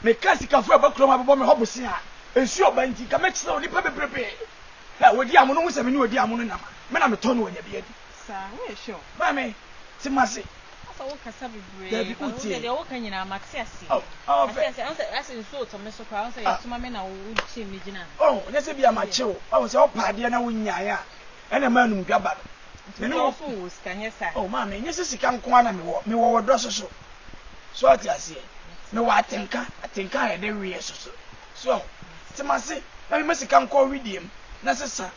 me kasi ka fu abakro ma babo me hobusi a ensu obanti ka me kire oni pa bebrebe ha wodi amu no se me ni wodi amu no nama me na me to no nya biadi sa we sure ma me ti mase so wo kasa bebrebe Dabi uti de wo kan nyina mate ase ase so to me so kwa so ye tuma me na wo chi me gina ne se bia ma chew se wo paade na wo nyaaya ena ma num dwaba me no so wo ska nyesa ma me nyese sika nko ana me wo wodo so ati ase me wa atenka ya de wie so ti mase na me sika nko widiem na sesa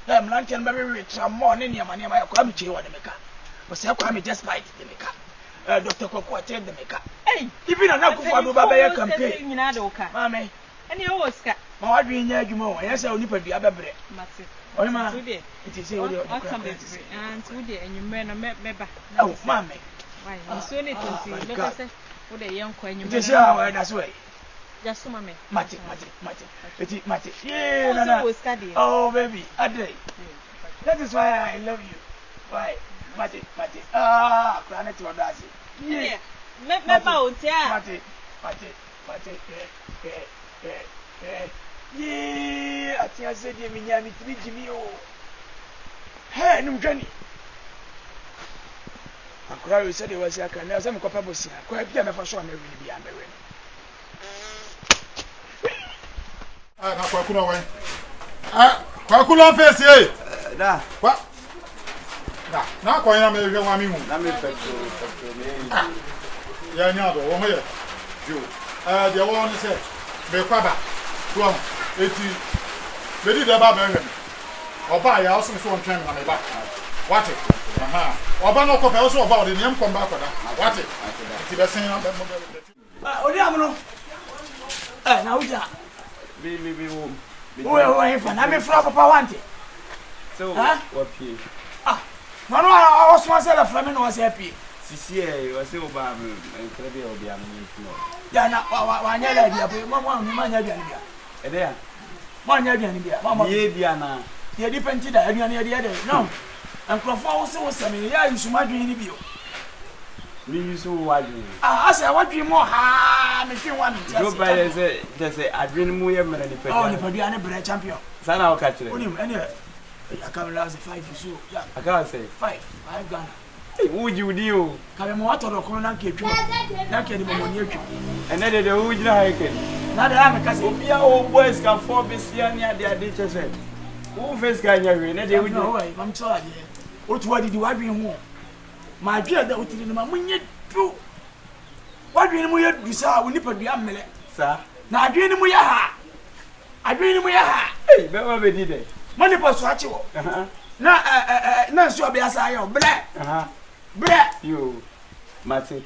na mlantian ba we tramo ne niam ya kwa me che wo de meka wo se kwa me just fight de meka Dr. Koko attend the maker. Hey, even an uncle for Baba campaign. Mammy, and you always got my dream. You know, yes, I only put the other bread. Oh, ma, it is your and you men are met. Oh, mammy, why, I'm soon it to see what a young coin you that's way. Just so, mammy, Matty. Yeah, study. Oh, baby, a day. That is why I love you. Why? Mate. Planet Audacy. Yeah. Mate. Yeah, I think I said you mean me 3 Jimmy. Hey, no journey. I cried, said it was a can. There's some couple of quite be for sure. Maybe be under it. Kwakula face eh. Da. What? Na kwa ya me hwe mi hu. Na me petrol me. Ya nya do wo ho ye. Jo. De wo ni se be kwaba. To ho. Eti. Bedi de ba be hwe. Oba ya so so ntwen na me ba. What? Aha. Oba no ko pe so oba o de nyam ko ba kwada. What? Eti be sen na be mo be. Odi amuno. Na uja. Bi wo. Wo hefa na me fra papa want. So what pay? No, I was myself from was happy. Sisi was over incredible be am no. Ya na wa nya la bia bo mama mi ma nya bia bia. E dey. Ma nya bia bia. Mama. Ye bia na. Ye depend da aduane ye dey. No. Ankrofo wo se wo same ya nsuma dwen ni bio. Mi yusu wadwen. Asa wadwen mo ha me twen wa me tiase. Go by say adwen mu ye mera ni pe. Oh, ni padua ne bre champion. Sana o ka kire. Onim ene I can't last 5 so. Yeah. I can't say 5 Ghana. Hey, would you do? Kabe mo atoro kono na nke twa. Na nke di mo ni atwa. Ene de wo gyina ha ken. Na da am ka say obi a o boys can for besia ni ade ade chese. Wo face ka nya we ne de wo no way, mam so ade. Otu wadi di wadwen ho. Ma dwe da otiri no ma munye du. Wadwen mu ye du sa wo nipa du amele. Sa. Na adwen mu ya ha. Adwen mu ya ha. Hey, Berma Bediide. Money pass watch wo. Na so be asa yo ble. Ble. Yo. Mate.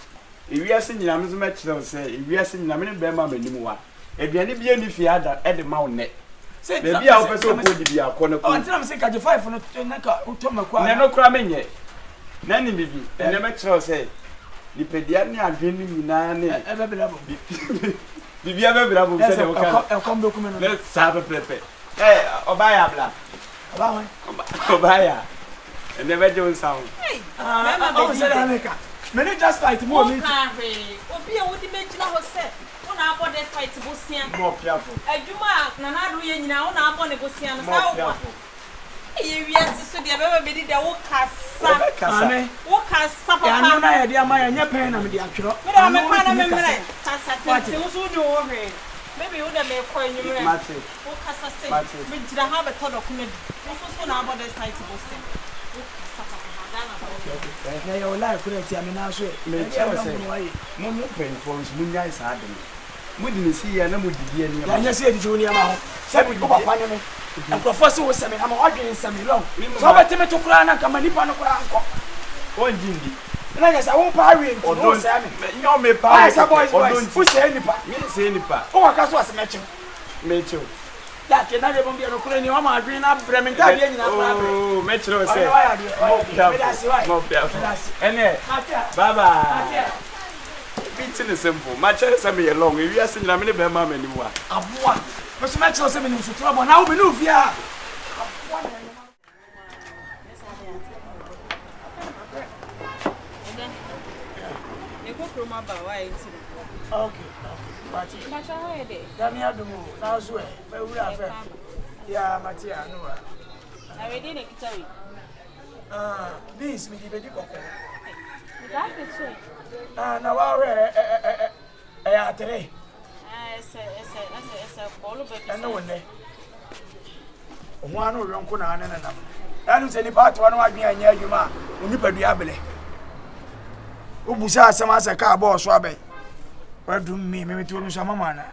Ewiase nyina me so me kire se ewiase nyina me ne Berma manimu wa. Eduane bia ni fi ada e de ma wo ne. Se bia wo pese ko di bia ko ne ko. Oh, ntina me se ka je 5 no na ka utoma kwa. Ne no kura menye. Na ni bibi. Ne me kire se lipedia ni adwen ni nyina ne. E be bela bo. Bibia be bela bo se de wo ka. E kom be ku me no. Le sa pepe. Obaya bla. Oba Obaya. And never do sound. Hey. Oh, say America. Many just fight more me. Obi e wodi menchina ho se. Una abo this fight bo sia. More careful. Adwuma na na do ye nyina una abo ne bo sia no sa wo. Ye wiase so de Berma Bediide wo kasa. Ame. Wo kasa papa. Ya no na ye de ama ya nya pen na me de atwero. Me da me pa na me mre. Kasa tete wo so do wo hwe. Maybe you would make coin you. Mate. What can I say? We did have a thought of coming. Also, now about this title. Okay. Your life couldn't see me now. So, Mono pen phones, Munya is hardly. Wouldn't see an amudi and I just said, Junior, said we go up on me. And Professor was saying, I'm arguing some long. So, I tell me to cry and come and nip on a crank. One jindy. And I guess I won't parry or don't say me. You may pass a boy's voice. Who say any part? Me say any part. Oh, I can't was a match. Metro. That can never be a Ukrainian. I'm green up Bremen. Oh, Metro say, Baba. It's simple. My chance are me along. If you are seeing a minute, Berma anymore. Abua. But Metro 7 minutes to trouble. Now we know via. Okay. Mati. Bacha ho de. Dani adumo na so e. Ba wura afa. Ya Mati anu wa. Na we dey ne kitawi. This me di bedi kokko. Da ke so. Na wa we ya tere. Ese kolu be. Ana wonne. Ho anu yonko na ane na. Anu se ni part one wa dwen anya adwuma. Oni padua abele. Obusa asema asa ka bo so aben. Wadum me to mi so mama na.